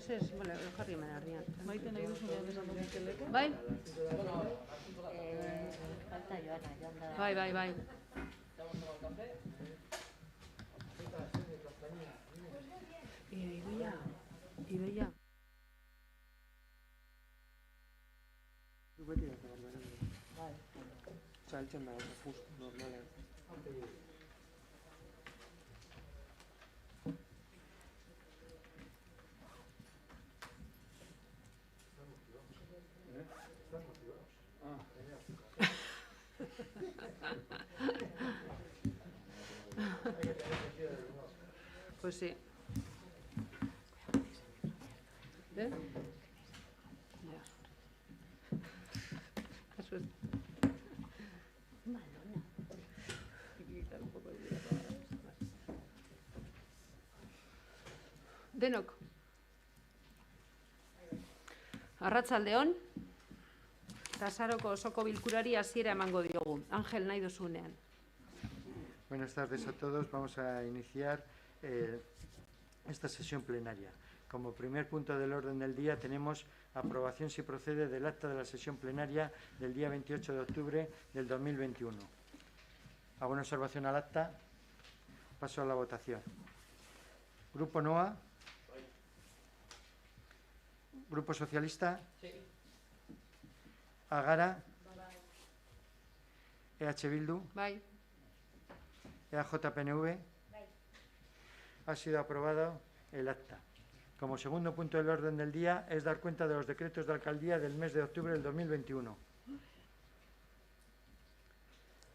jarri hemen ardian. Maite nahi duzunean esan dut Mikeleko? Bai? Falta Joana, joan da. Bai. Idoia. Beti da barbaren. Bai. Saltzen da, just normalean. Pues sí. ¿Eh? Ya. Eso es. Malona. Hay que quitar un poco el hierro. Denok. Arratsaldeon. Tasaroko osoko bilkurari hasiera emango diogu. Ángel, nahi duzunean. Buenas tardes a todos. Vamos a iniciar esta sesión plenaria. Como primer punto del orden del día tenemos aprobación, si procede, del acta de la sesión plenaria del día 28 de octubre del 2021. ¿Alguna observación al acta? Paso a la votación. Grupo NOA. Grupo Socialista. Sí. Agara. EH Bildu. Bai. EAJ-PNV. Ha sido aprobado el acta. Como segundo punto del orden del día es dar cuenta de los decretos de alcaldía del mes de octubre del 2021.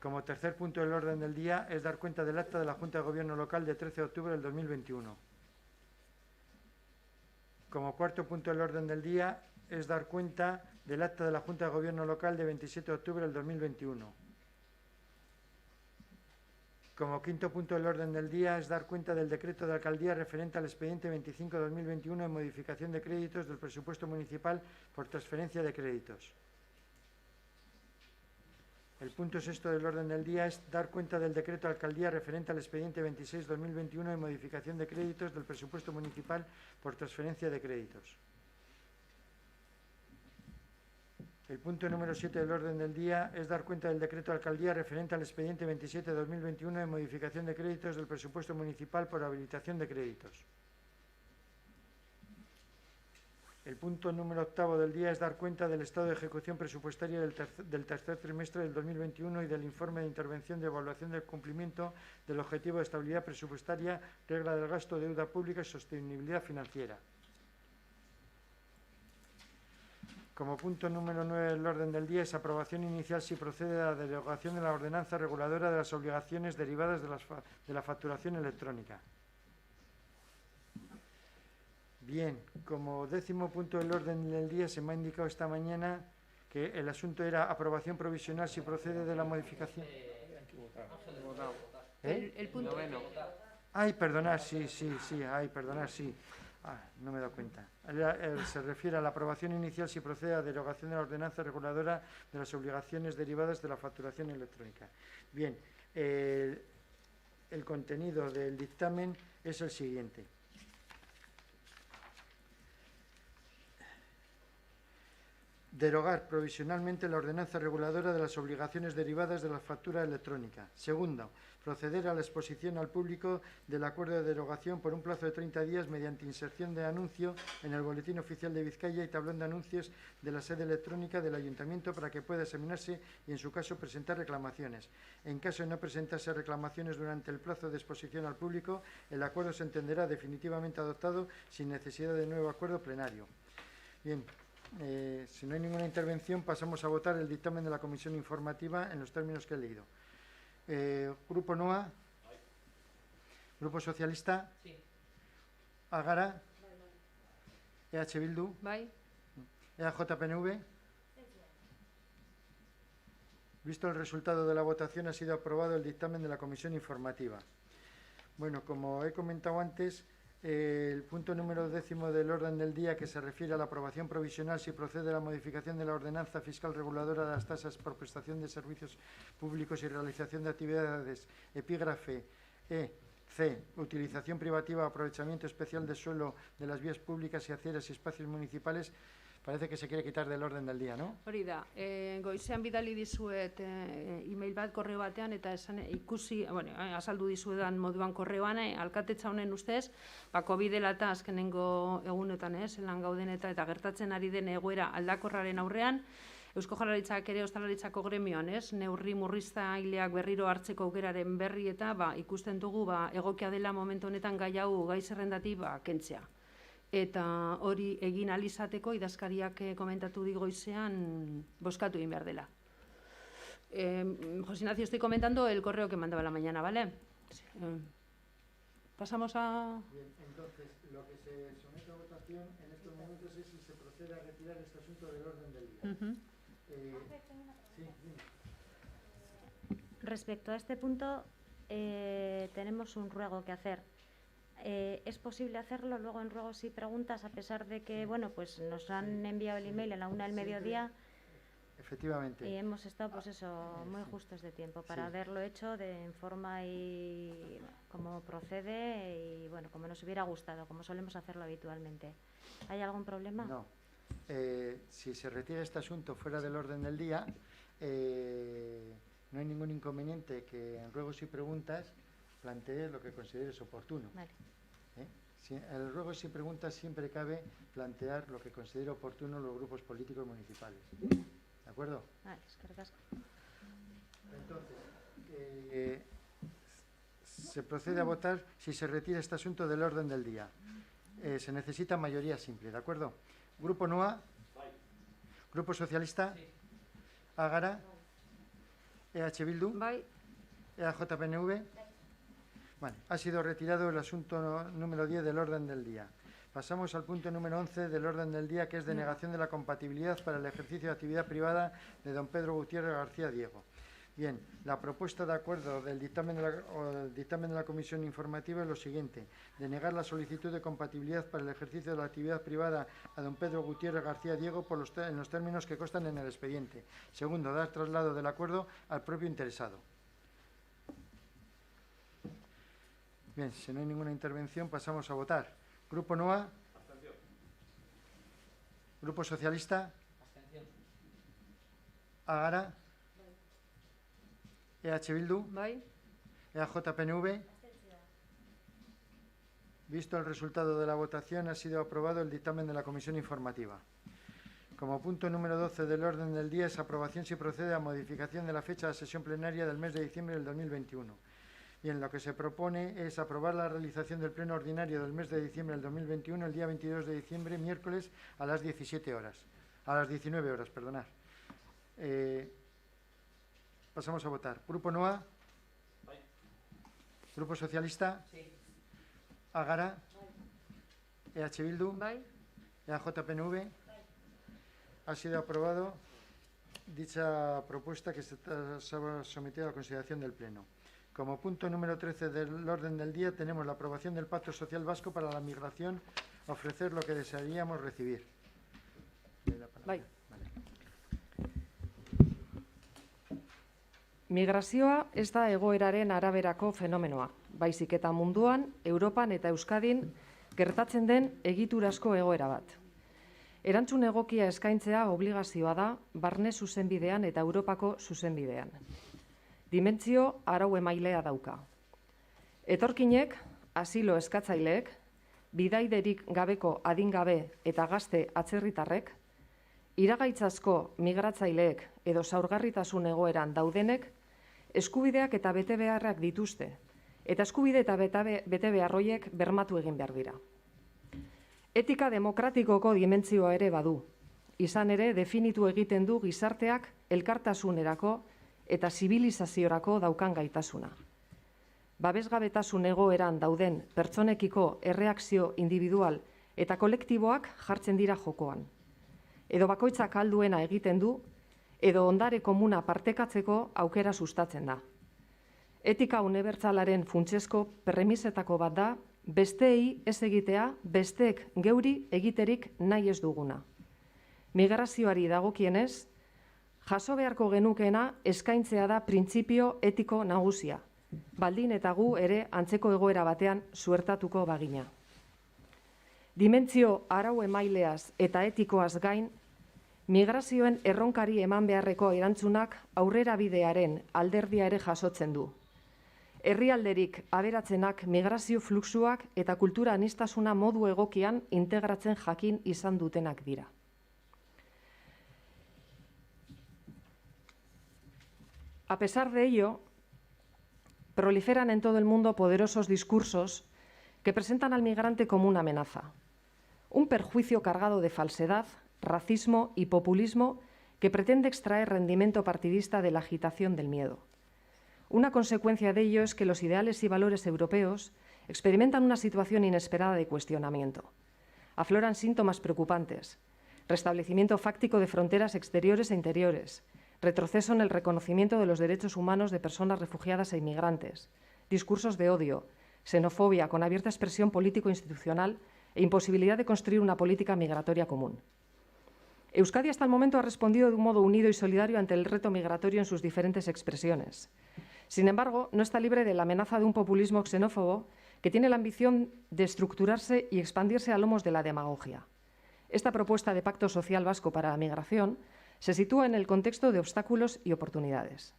Como tercer punto del orden del día es dar cuenta del acta de la Junta de Gobierno Local de 13 de octubre del 2021. Como cuarto punto del orden del día es dar cuenta del acta de la Junta de Gobierno Local de 27 de octubre del 2021. Como quinto punto del orden del día es dar cuenta del decreto de alcaldía referente al expediente 25/2021 en modificación de créditos del presupuesto municipal por transferencia de créditos. El punto sexto del orden del día es dar cuenta del decreto de alcaldía referente al expediente 26/2021 en modificación de créditos del presupuesto municipal por transferencia de créditos. El punto número 7 del orden del día es dar cuenta del decreto de alcaldía referente al expediente 27/2021 en modificación de créditos del presupuesto municipal por habilitación de créditos. El punto número 8 del día es dar cuenta del estado de ejecución presupuestaria del tercer trimestre del 2021 y del informe de intervención de evaluación del cumplimiento del objetivo de estabilidad presupuestaria, regla del gasto, deuda pública y sostenibilidad financiera. Como punto número 9 del orden del día es aprobación inicial, si procede, a la derogación de la ordenanza reguladora de las obligaciones derivadas de la facturación electrónica. Bien, como décimo punto del orden del día se me ha indicado esta mañana que el asunto era aprobación provisional, si procede, de la modificación. El punto. Ay, perdonar, sí. No me he dado cuenta. Se refiere a la aprobación inicial, si procede, a derogación de la ordenanza reguladora de las obligaciones derivadas de la facturación electrónica. Bien, el contenido del dictamen es el siguiente. Derogar provisionalmente la ordenanza reguladora de las obligaciones derivadas de la factura electrónica. Segundo, proceder a la exposición al público del acuerdo de derogación por un plazo de 30 días mediante inserción de anuncio en el Boletín Oficial de Vizcaya y tablón de anuncios de la sede electrónica del Ayuntamiento para que pueda examinarse y, en su caso, presentar reclamaciones. En caso de no presentarse reclamaciones durante el plazo de exposición al público, el acuerdo se entenderá definitivamente adoptado sin necesidad de nuevo acuerdo plenario. Bien. Si no hay ninguna intervención, pasamos a votar el dictamen de la comisión informativa en los términos que he leído. Grupo NOA. Grupo Socialista. Sí. Agara. EH Bildu. Bai. EAJ-PNV. Visto el resultado de la votación, ha sido aprobado el dictamen de la comisión informativa. Bueno, como he comentado antes, el punto número 10 del orden del día, que se refiere a la aprobación provisional, si procede, a la modificación de la ordenanza fiscal reguladora de las tasas por prestación de servicios públicos y realización de actividades, epígrafe E C. Utilización privativa o aprovechamiento especial de suelo de las vías públicas y aceras y espacios municipales. Parece que se quiere quitar del orden del día, ¿no? Hori da, goizean bidali dizuet e-mail bat korreo batean eta esan ikusi, azaldu dizuedan moduan korreoan, alkatetza honen ustez, COVID dela eta azkenengo egunetan, zelan gauden eta gertatzen ari den egoera aldakorraren aurrean, Eusko Jaurlaritzak ere Ostalaritzako gremioan, neurri murriztaileak berriro hartzeko aukeraren berri eta ikusten dugu egokia dela momentu honetan gai hau gai zerrendatik kentzea. Eta hori egin ahal izateko idazkariak komentatu digoizean bozkatu egin behar dela. José Ignacio, estoy comentando el correo que mandaba la mañana, ¿vale? Pasamos a... Bien, entonces, lo que se somete a votación en estos momentos es si se procede a retirar este asunto del orden del día. Sí, dime. Respecto a este punto, tenemos un ruego que hacer. ¿Es posible hacerlo luego en ruegos y preguntas, a pesar de que pues nos han enviado el email a la 1 del mediodía? Efectivamente. Y hemos estado, muy justos de tiempo para haberlo hecho en forma y como procede y, como nos hubiera gustado, como solemos hacerlo habitualmente. ¿Hay algún problema? No. Si se retira este asunto fuera del orden del día, no hay ningún inconveniente que en ruegos y preguntas plantee lo que consideres oportuno. Vale. En el ruegos y preguntas siempre cabe plantear lo que considere oportuno los grupos políticos municipales. ¿De acuerdo? Vale, es que recasco. Entonces, se procede a votar si se retira este asunto del orden del día. Se necesita mayoría simple, ¿de acuerdo? Grupo NOA. Grupo Socialista. Ágara. EH Bildu. EAJ-PNV. Vale, ha sido retirado el asunto número 10 del orden del día. Pasamos al punto número 11 del orden del día, que es denegación de la compatibilidad para el ejercicio de actividad privada de don Pedro Gutiérrez García Diego. Bien, la propuesta de acuerdo del dictamen de la Comisión Informativa es lo siguiente: denegar la solicitud de compatibilidad para el ejercicio de la actividad privada a don Pedro Gutiérrez García Diego en los términos que constan en el expediente. Segundo, dar traslado del acuerdo al propio interesado. Bien, si no hay ninguna intervención, pasamos a votar. Grupo NOA. Abstención. Grupo Socialista. Abstención. Ágara. EH Bildu. EAJ-PNV. Visto el resultado de la votación, ha sido aprobado el dictamen de la Comisión Informativa. Como punto número 12 del orden del día es aprobación si procede a modificación de la fecha de sesión plenaria del mes de diciembre del 2021. Bien, lo que se propone es aprobar la realización del pleno ordinario del mes de diciembre del 2021 el día 22 de diciembre, miércoles, a las 17 horas. A las 19 horas, perdonad. Pasamos a votar. Grupo NOA. Grupo Socialista. Ágara. EH Bildu. EAJ-PNV. Ha sido aprobado dicha propuesta que se ha sometido a consideración del Pleno. Como punto número 13 del orden del día tenemos la aprobación del Pacto Social Vasco para la Migración, ofrecer lo que desearíamos recibir. Migrazioa ez da egoeraren araberako fenomenoa, baizik eta munduan, Europan eta Euskadin gertatzen den egiturazko egoera bat. Erantzun egokia eskaintzea obligazioa da barne zuzenbidean eta Europako zuzenbidean. Dimentsio arau emailea dauka. Etorkinek, asilo eskatzaileek, bidaiderik gabeko adingabe eta gazte atzerritarrek, iragaitzazko migratzaileek edo zaurgarritasun egoeran daudenek, eskubideak eta betebeharrak dituzte, eta eskubide eta betebeharr horiek bermatu egin behar dira. Etika demokratikoko dimentsioa ere badu, izan ere definitu egiten du gizarteak elkartasunerako eta zibilizaziorako daukan gaitasuna. Babesgabetasun egoeran dauden pertsonekiko erreakzio individual eta kolektiboak jartzen dira jokoan. Edo bakoitzak alduena egiten du, edo ondare komuna partekatzeko aukera sustatzen da. Etika unibertsalaren funtsezko premisetako bat da, besteei ez egitea, besteek geuri egiterik nahi ez duguna. Migrazioari dagokienez, jaso beharko genukeena eskaintzea da printzipio etiko nagusia, baldin eta gu ere antzeko egoera batean suertatuko bagina. Dimentsio arau emaileaz eta etikoaz gain, migrazioen erronkari eman beharreko erantzunak aurrera bidearen alderdia ere jasotzen du. Herrialderik aberatzenak migrazio fluxuak eta kultura aniztasuna modu egokian integratzen jakin izan dutenak dira. A pesar de ello, proliferan en todo el mundo poderosos discursos que presentan al migrante como una amenaza, un perjuicio cargado de falsedad, racismo y populismo que pretende extraer rendimiento partidista de la agitación del miedo. Una consecuencia de ello es que los ideales y valores europeos experimentan una situación inesperada de cuestionamiento. Afloran síntomas preocupantes: restablecimiento fáctico de fronteras exteriores e interiores, retroceso en el reconocimiento de los derechos humanos de personas refugiadas e inmigrantes, discursos de odio, xenofobia con abierta expresión político-institucional e imposibilidad de construir una política migratoria común. Euskadi hasta el momento ha respondido de un modo unido y solidario ante el reto migratorio en sus diferentes expresiones. Sin embargo, no está libre de la amenaza de un populismo xenófobo que tiene la ambición de estructurarse y expandirse a lomos de la demagogia. Esta propuesta de Pacto Social Vasco para la Migración se sitúa en el contexto de obstáculos y oportunidades.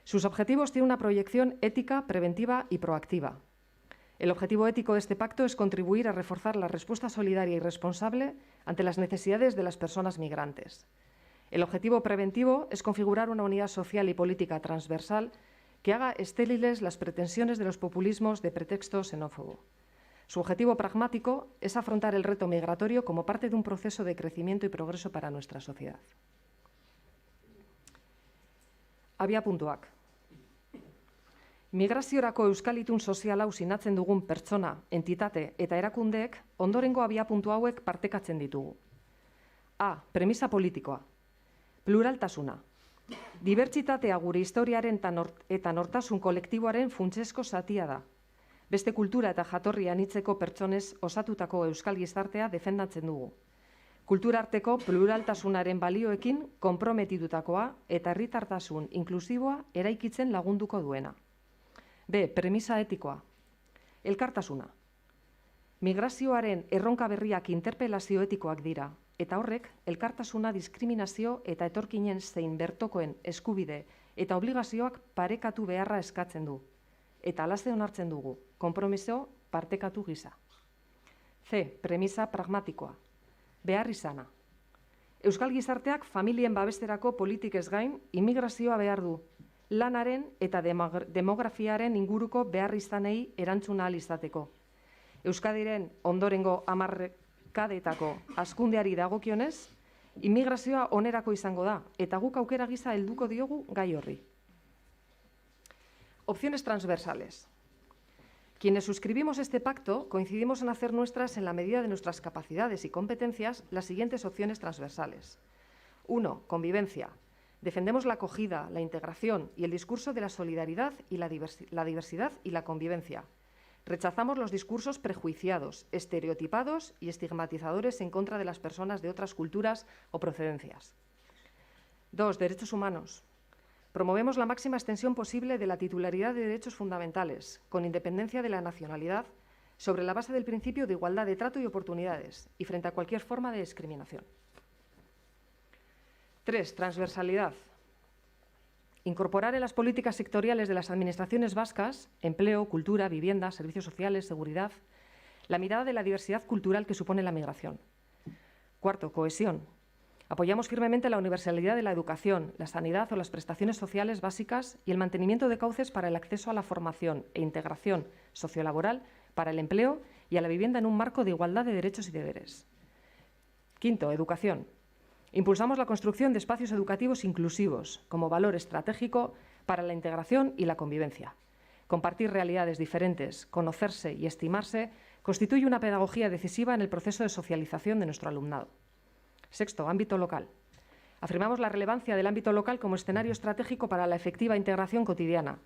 Sus objetivos tienen una proyección ética, preventiva y proactiva. El objetivo ético de este pacto es contribuir a reforzar la respuesta solidaria y responsable ante las necesidades de las personas migrantes. El objetivo preventivo es configurar una unidad social y política transversal que haga estériles las pretensiones de los populismos de pretexto xenófobo. Su objetivo pragmático es afrontar el reto migratorio como parte de un proceso de crecimiento y progreso para nuestra sociedad. Abiapuntuak. Migraziorako euskal itun sozial hau sinatzen dugun pertsona, entitate eta erakundeek ondorengo abiapuntu hauek partekatzen ditugu. A. Premisa politikoa. Pluraltasuna. Dibertsitatea gure historiaren eta nortasun kolektiboaren funtsezko zatia da. Beste kultura eta jatorri anitzeko pertsonez osatutako euskal gizartea defendatzen dugu. Kulturarteko pluraltasunaren balioekin konprometitutakoa eta herritartasun inklusiboa eraikitzen lagunduko duena. B. Premisa etikoa. Elkartasuna. Migrazioaren erronka berriak interpelazio etikoak dira, eta horrek elkartasuna, diskriminazio eta etorkinen zein bertokoen eskubide eta obligazioak parekatu beharra eskatzen du, eta alaze onartzen dugu, konpromiso partekatu gisa. C. Premisa pragmatikoa. Behar izana. Euskal gizarteak familien babesterako politikez gain, immigrazioa behar du, lanaren eta demografiaren inguruko behar izanei erantzuna ahal izateko. Euskadiren ondorengo hamarkadetako hazkundeari dagokionez, immigrazioa onerako izango da, eta guk aukera gisa helduko diogu gai horri. Opciones transversales. Quienes suscribimos este pacto coincidimos en hacer nuestras, en la medida de nuestras capacidades y competencias, las siguientes opciones transversales. 1. Convivencia. Defendemos la acogida, la integración y el discurso de la solidaridad y la diversidad y la convivencia. Rechazamos los discursos prejuiciados, estereotipados y estigmatizadores en contra de las personas de otras culturas o procedencias. 2. Derechos humanos. Promovemos la máxima extensión posible de la titularidad de derechos fundamentales, con independencia de la nacionalidad, sobre la base del principio de igualdad de trato y oportunidades, y frente a cualquier forma de discriminación. 3. Transversalidad. Incorporar en las políticas sectoriales de las administraciones vascas, empleo, cultura, vivienda, servicios sociales, seguridad, la mirada de la diversidad cultural que supone la migración. 4. Cohesión. Apoyamos firmemente la universalidad de la educación, la sanidad o las prestaciones sociales básicas y el mantenimiento de cauces para el acceso a la formación e integración sociolaboral, para el empleo y a la vivienda en un marco de igualdad de derechos y deberes. 5. Educación. Impulsamos la construcción de espacios educativos inclusivos como valor estratégico para la integración y la convivencia. Compartir realidades diferentes, conocerse y estimarse constituye una pedagogía decisiva en el proceso de socialización de nuestro alumnado. 6. Ámbito local. Afirmamos la relevancia del ámbito local como escenario estratégico para la efectiva integración cotidiana.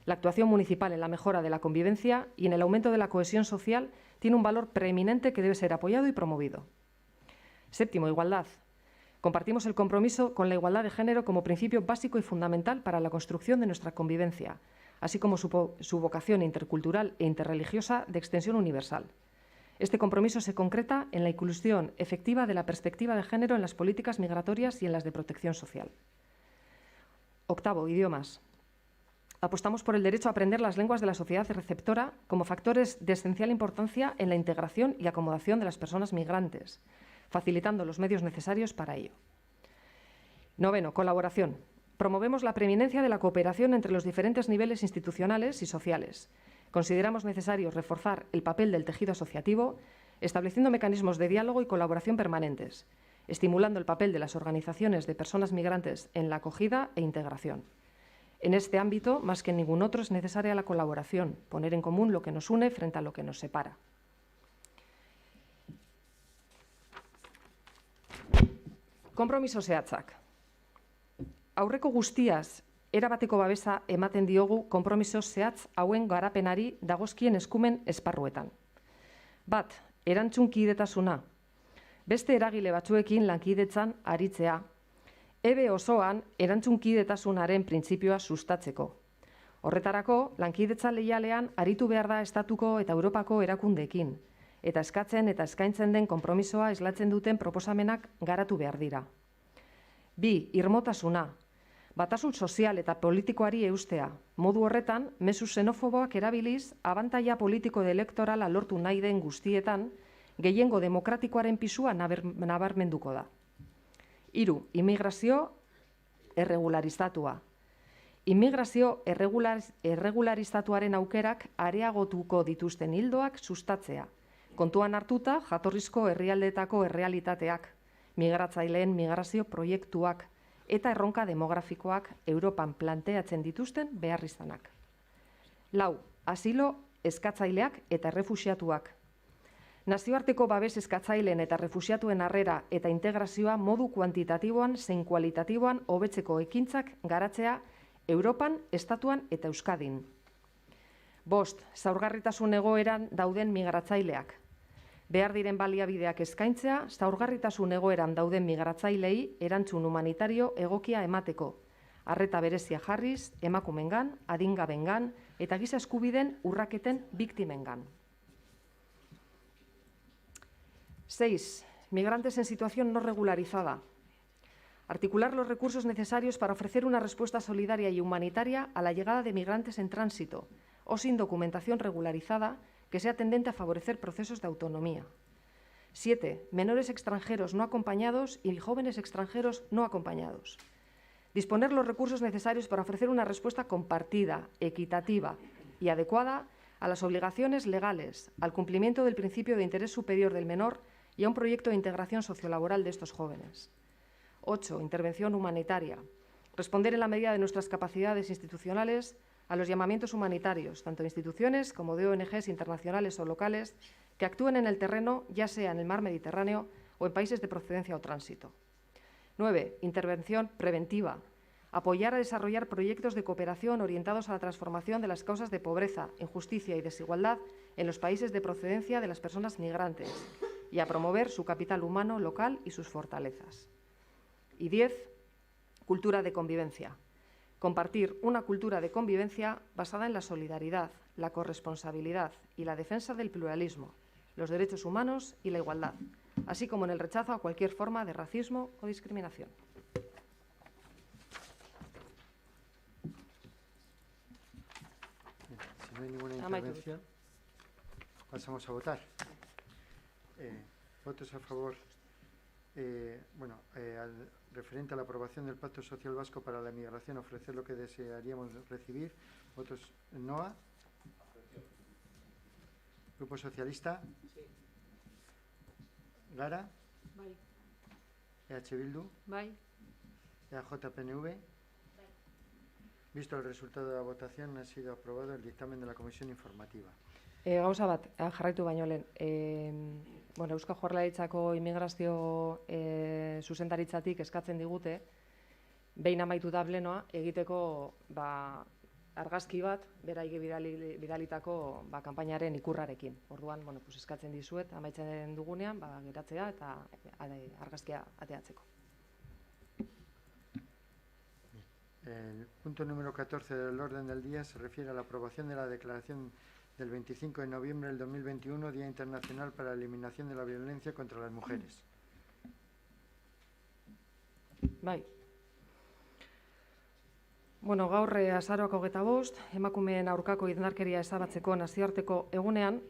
La actuación municipal en la mejora de la convivencia y en el aumento de la cohesión social tiene un valor preeminente que debe ser apoyado y promovido. 7. Igualdad. Compartimos el compromiso con la igualdad de género como principio básico y fundamental para la construcción de nuestra convivencia, así como su vocación intercultural e interreligiosa de extensión universal. Este compromiso se concreta en la inclusión efectiva de la perspectiva de género en las políticas migratorias y en las de protección social. Octavo, idiomas. Apostamos por el derecho a aprender las lenguas de la sociedad receptora como factores de esencial importancia en la integración y acomodación de las personas migrantes, facilitando los medios necesarios para ello. Noveno, colaboración. Promovemos la preeminencia de la cooperación entre los diferentes niveles institucionales y sociales. Consideramos necesario reforzar el papel del tejido asociativo, estableciendo mecanismos de diálogo y colaboración permanentes, estimulando el papel de las organizaciones de personas migrantes en la acogida e integración. En este ámbito, más que en ningún otro, es necesaria la colaboración, poner en común lo que nos une frente a lo que nos separa. Konpromiso zehatzak. Aurreko guztiaz, erabateko babesa ematen diogu konpromiso zehatz hauen garapenari dagozkien eskumen esparruetan. Bat, erantzunkidetasuna. Beste eragile batzuekin lankidetzan aritzea. EBE osoan erantzunkidetasunaren printzipioa sustatzeko. Horretarako, lankidetza leialean aritu behar da estatuko eta Europako erakundeekin, eta eskatzen eta eskaintzen den konpromisoa islatzen duten proposamenak garatu behar dira. Bi, irmotasuna. Batasun sozial eta politikoari eustea. Modu horretan, mezu xenofoboak erabiliz, abantaila politiko elektorala lortu nahi den guztietan, gehiengo demokratikoaren pisua nabarmenduko da. Hiru, immigrazio erregularizatua. Immigrazio erregularizatuaren aukerak areagotuko dituzten ildoak sustatzea. Kontuan hartuta, jatorrizko herrialdeetako errealitateak, migratzaileen migrazio proiektuak eta erronka demografikoak Europan planteatzen dituzten beharrizanak. Lau, asilo eskatzaileak eta errefuxiatuak. Nazioarteko babes eskatzaileen eta refuxiatuen harrera eta integrazioa modu kuantitatiboan zein kualitatiboan hobetzeko ekintzak garatzea Europan, Estatuan eta Euskadin. Bost, zaurgarritasun egoeran dauden migratzaileak. Behar diren baliabideak eskaintzea, zaurgarritasun egoeran dauden migratzailei erantzun humanitario egokia emateko. Arreta berezia jarriz, emakumengan, adingabengan eta giza eskubideen urraketen biktimengan. 6. Migrantes en situación no regularizada. Articular los recursos necesarios para ofrecer una respuesta solidaria y humanitaria a la llegada de migrantes en tránsito o sin documentación regularizada que sea tendente a favorecer procesos de autonomía. 7. Menores extranjeros no acompañados y jóvenes extranjeros no acompañados. Disponer los recursos necesarios para ofrecer una respuesta compartida, equitativa y adecuada a las obligaciones legales, al cumplimiento del principio de interés superior del menor y a un proyecto de integración sociolaboral de estos jóvenes. 8. Intervención humanitaria. Responder en la medida de nuestras capacidades institucionales a los llamamientos humanitarios, tanto de instituciones como de ONGs internacionales o locales, que actúen en el terreno, ya sea en el mar Mediterráneo o en países de procedencia o tránsito. 9. Intervención preventiva. Apoyar a desarrollar proyectos de cooperación orientados a la transformación de las causas de pobreza, injusticia y desigualdad en los países de procedencia de las personas migrantes y a promover su capital humano local y sus fortalezas. Y 10. Cultura de convivencia. Compartir una cultura de convivencia basada en la solidaridad, la corresponsabilidad y la defensa del pluralismo, los derechos humanos y la igualdad, así como en el rechazo a cualquier forma de racismo o discriminación. Si no hay ninguna intervención, pasamos a votar. Votos a favor. Referente a la aprobación del Pacto Social Vasco para la Migración, ofrecer lo que desearíamos recibir. Votos NOA. Grupo Socialista. Sí. Gara. Bai. EH Bildu. Bai. EAJ-PNV. Visto el resultado de la votación, ha sido aprobado el dictamen de la Comisión Informativa. Gauza bat, jarraitu baino lehen. Eusko Jaurlaritzako immigrazio zuzendaritzatik eskatzen digute, behin amaituta plenoa, egiteko argazki bat, beraiek bidalitako kanpainaren ikurrarekin. Orduan, eskatzen dizuet, amaitzen dugunean, geratzea eta argazkia ateatzeko. El punto número 14 del orden del día se refiere a la aprobación de la declaración del 25 de noviembre del 2021, Día Internacional para la Eliminación de la Violencia contra las Mujeres. Bai. Bueno, gaur azaroak 25, emakumeen aurkako indarkeria ezabatzeko nazioarteko egunean,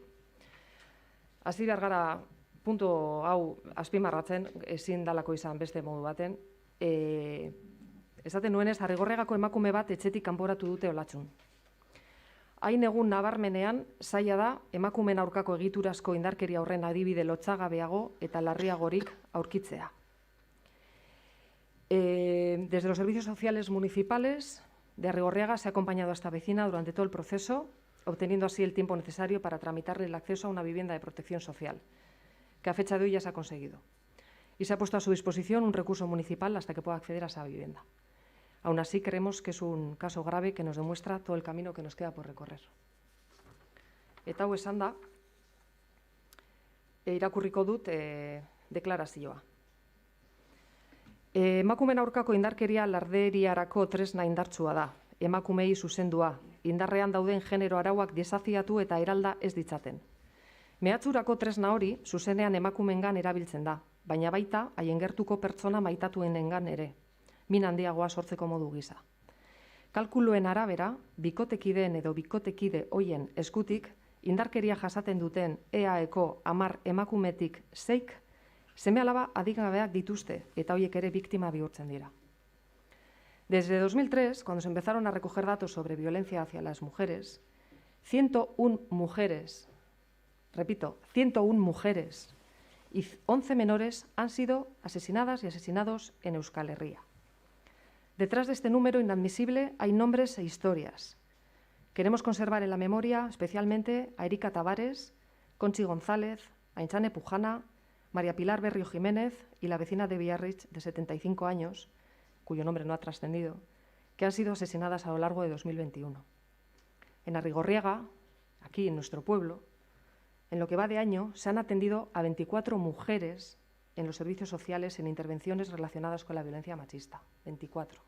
hasi behar gara puntu hau azpimarratzen, ezin dalako izan beste modu baten, esaten nuenez, Arrigorriagako emakume bat etxetik kanporatu dute Olatxun. Hain egun nabarmenean, zaila da emakumeen aurkako egiturazko indarkeria horren adibide lotsagabeago eta larriagorik aurkitzea. Desde los servicios sociales municipales de Arrigorriaga se ha acompañado a esta vecina durante todo el proceso, obteniendo así el tiempo necesario para tramitarle el acceso a una vivienda de protección social, que a fecha de hoy ya se ha conseguido. Y se ha puesto a su disposición un recurso municipal hasta que pueda acceder a esa vivienda. Aún así, creemos que es un caso grave que nos demuestra todo el camino que nos queda por recorrer. Eta hau esan da, irakurriko dut deklarazioa. Emakumeen aurkako indarkeria larderiarako tresna indartsua da, emakumei zuzendua, indarrean dauden genero arauak desafiatu eta eralda ez ditzaten. Mehatxurako tresna hori zuzenean emakumeengan erabiltzen da, baina baita haien gertuko pertsona maitatuenengan ere, min handiagoa sortzeko modu gisa. Kalkuluen arabera, bikotekideen edo bikotekide hoien eskutik, indarkeria jasaten duten EAeko 10 emakumetik 6 seme-alaba adingabeak dituzte eta hoiek ere biktima bihurtzen dira. Desde 2003, cuando se empezaron a recoger datos sobre violencia hacia las mujeres, 101 mujeres, repito, 101 mujeres y 11 menores han sido asesinadas y asesinados en Euskal Herria. Detrás de este número inadmisible hay nombres e historias. Queremos conservar en la memoria especialmente a Erika Tavares, Conchi González, Aintzane Pujana, María Pilar Berrio Jiménez y la vecina de Biarritz, de 75 años, cuyo nombre no ha trascendido, que han sido asesinadas a lo largo de 2021. En Arrigorriaga, aquí en nuestro pueblo, en lo que va de año, se han atendido a 24 mujeres en los servicios sociales en intervenciones relacionadas con la violencia machista. 24.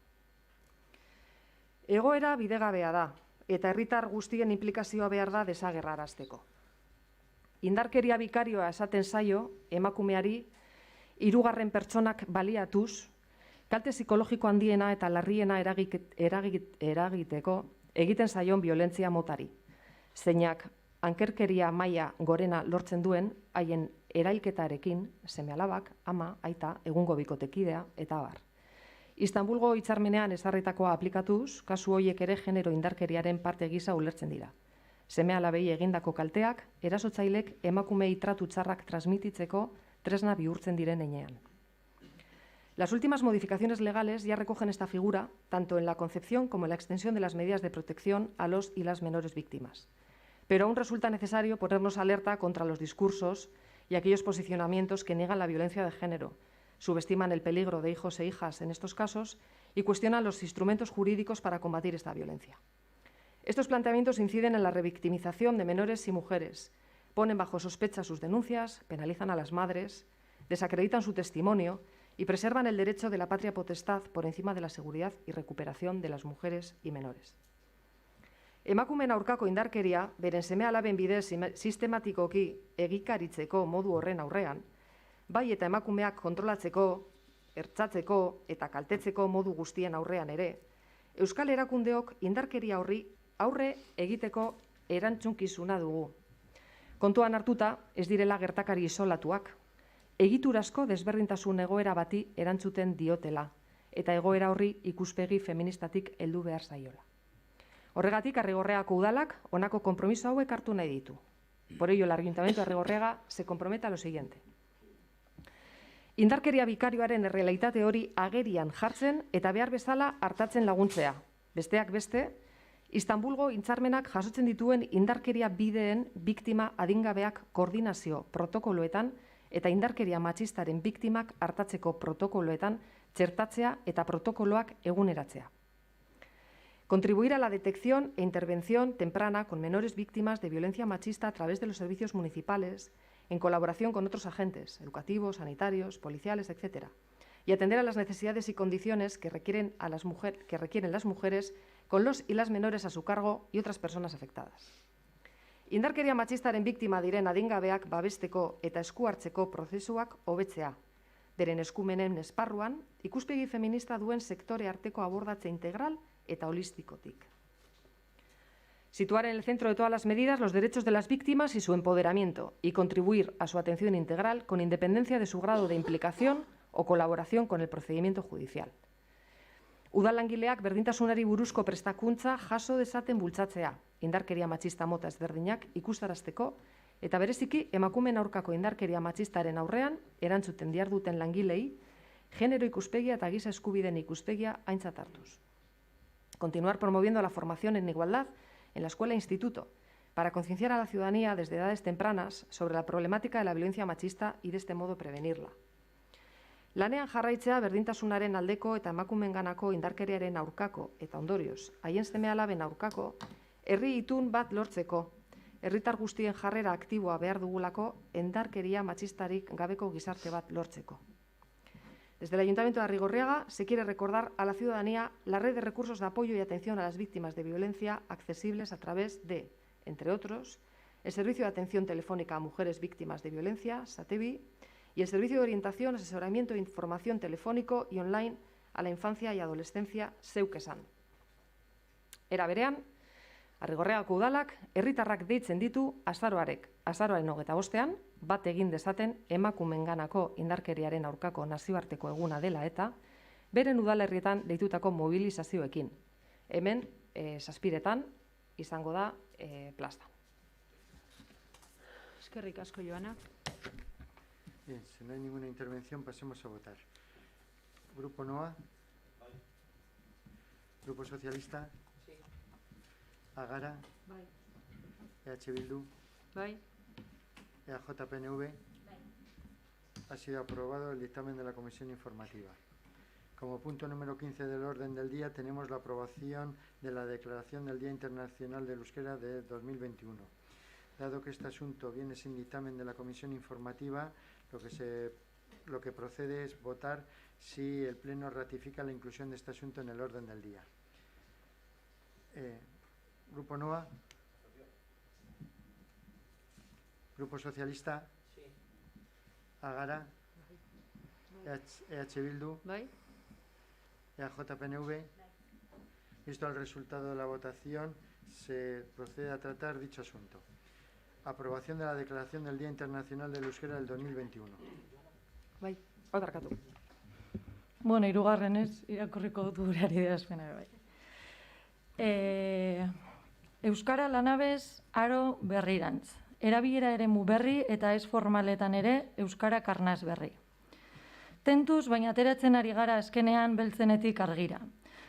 Egoera bidegabea da, eta herritar guztien implikazioa behar da desagerrarazteko. Indarkeria bikarioa esaten zaio emakumeari hirugarren pertsonak baliatuz, kalte psikologiko handiena eta larriena eragiteko egiten zaion violentzia motari, zeinak ankerkeria maila gorena lortzen duen haien erailketarekin seme-alabak, ama, aita, egungo bikotekidea eta abar. Istanbulgo hitzarmenean ezarritakoa aplikatuz, kasu horiek ere genero indarkeriaren parte gisa ulertzen dira. Seme-alabei egindako kalteak, erasotzailek emakumei tratu txarrak transmititzeko tresna bihurtzen diren heinean. Las últimas modificaciones legales ya recogen esta figura, tanto en la concepción como en la extensión de las medidas de protección a los y las menores víctimas. Pero aún resulta necesario ponernos alerta contra los discursos y aquellos posicionamientos que niegan la violencia de género, subestiman el peligro de hijos e hijas en estos casos y cuestionan los instrumentos jurídicos para combatir esta violencia. Estos planteamientos inciden en la revictimización de menores y mujeres, ponen bajo sospecha sus denuncias, penalizan a las madres, desacreditan su testimonio y preservan el derecho de la patria potestad por encima de la seguridad y recuperación de las mujeres y menores. Emakumeen aurkako indarkeria, beren seme-alaben bidez sistematikoki egikaritzeko modu horren aurrean, bai eta emakumeak kontrolatzeko, ertzatzeko eta kaltetzeko modu guztien aurrean ere, euskal erakundeok indarkeria horri aurre egiteko erantzunkizuna dugu. Kontuan hartuta, ez direla gertakari isolatuak, egiturazko desberdintasun egoera bati erantzuten diotela, eta egoera horri ikuspegi feministatik heldu behar zaiola. Horregatik, Arrigorriagako udalak honako konpromiso hauek hartu nahi ditu. Por ello, el Ayuntamiento de Arrigorriaga se compromete a lo siguiente. Indarkeria bikarioaren errealitate hori agerian jartzen eta behar bezala hartatzen laguntzea. Besteak beste, Istanbulgo hitzarmenak jasotzen dituen indarkeria bideen biktima adingabeak koordinazio protokoloetan eta indarkeria matxistaren biktimak hartatzeko protokoloetan txertatzea eta protokoloak eguneratzea. Contribuir a la detección e intervención temprana con menores víctimas de violencia machista a través de los servicios municipales, en colaboración con otros agentes educativos, sanitarios, policiales, etc. y atender a las necesidades y condiciones que requieren las mujeres con los y las menores a su cargo y otras personas afectadas. Indarkeria matxistaren biktima diren adingabeak babesteko eta esku hartzeko prozesuak hobetzea, beren eskumenen esparruan, ikuspegi feminista duen sektore arteko abordatze integral eta holistikotik. Situar en el centro de todas las medidas los derechos de las víctimas y su empoderamiento y contribuir a su atención integral con independencia de su grado de implicación o colaboración con el procedimiento judicial. Udal langileak berdintasunari buruzko prestakuntza jaso dezaten bultzatzea, indarkeria matxista mota ezberdinak ikustarazteko eta bereziki emakumeen aurkako indarkeria matxistaren aurrean erantzuten diharduten langilei genero ikuspegia eta giza eskubideen ikuspegia aintzat hartuz. Continuar promoviendo la formación en igualdad en la escuela e instituto para concienciar a la ciudadanía desde edades tempranas sobre la problemática de la violencia machista y de este modo prevenirla. Lanean jarraitzea berdintasunaren aldeko eta emakumeenganako indarkeriaren aurkako eta ondorioz, haien seme-alaben aurkako, herri itun bat lortzeko, herritar guztien jarrera aktiboa behar dugulako indarkeria matxistarik gabeko gizarte bat lortzeko. Desde el Ayuntamiento de Arrigorriaga se quiere recordar a la ciudadanía la red de recursos de apoyo y atención a las víctimas de violencia accesibles a través de, entre otros, el Servicio de Atención Telefónica a Mujeres Víctimas de Violencia, SATEVI, y el Servicio de Orientación, Asesoramiento e Información Telefónico y Online a la Infancia y Adolescencia, Zeuk esan. Era berean, Arrigorriagako udalak herritarrak deitzen ditu azaroaren 25ean, bat egin dezaten emakumeenganako indarkeriaren aurkako nazioarteko eguna dela eta beren udalerrietan deitutako mobilizazioekin. Hemen, 7etan izango da plazan. Eskerrik asko, Joana. Bien, si no hay ninguna intervención, pasemos a votar. Grupo NOA. Grupo Socialista. Sí. Agara. Bai. EH Bildu. Bai. EAJ-PNV. Ha sido aprobado el dictamen de la Comisión Informativa. Como punto número 15 del orden del día tenemos la aprobación de la Declaración del Día Internacional del Euskera de 2021. Dado que este asunto viene sin dictamen de la Comisión Informativa, lo que procede es votar si el Pleno ratifica la inclusión de este asunto en el orden del día. Grupo NOA. Grupo Socialista. Sí. Agara. EH Bildu. Bai. EAJ-PNV. Visto el resultado de la votación, se procede a tratar dicho asunto. Aprobación de la Declaración del Día Internacional del Euskera del 2021. Bai, otarkatu. Bueno, hirugarrenez irakurriko dut gure adierazpena bai. Euskara lanabez aro berrirantz. Erabilera eremu berri eta ez formaletan ere euskara karnaz berri. Tentuz, baina ateratzen ari gara azkenean beltzenetik argira.